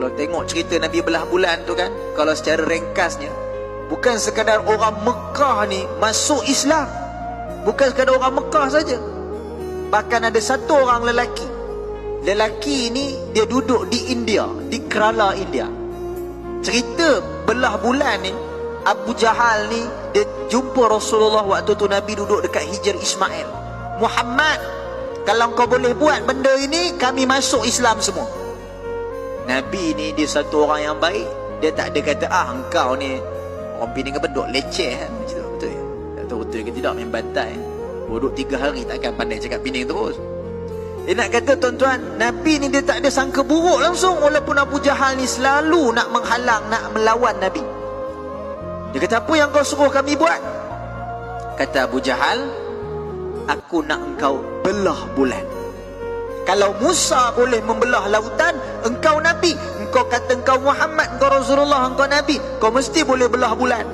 Kalau tengok cerita Nabi belah bulan tu kan, kalau secara ringkasnya, bukan sekadar orang Mekah ni masuk Islam. Bukan sekadar orang Mekah saja. Bahkan ada satu orang lelaki. Lelaki ni dia duduk di India, di Kerala India. Cerita belah bulan ni, Abu Jahal ni dia jumpa Rasulullah waktu tu Nabi duduk dekat Hijr Ismail. Muhammad, kalau kau boleh buat benda ini, kami masuk Islam semua. Nabi ni dia satu orang yang baik. Dia tak ada kata, engkau ni orang Penang ke bedok leceh kan? Macam tu, betul ya? Tak tahu betul ke tidak, main bantai. Duduk 3 hari takkan pandai cakap Penang terus. Dia nak kata tuan-tuan, Nabi ni dia tak ada sangka buruk langsung, walaupun Abu Jahal ni selalu nak menghalang, nak melawan Nabi. Dia kata, apa yang kau suruh kami buat? Kata Abu Jahal, aku nak engkau belah bulan. Kalau Musa boleh membelah lautan, engkau Nabi. Engkau kata engkau Muhammad, engkau Rasulullah, engkau Nabi, kau mesti boleh belah bulan.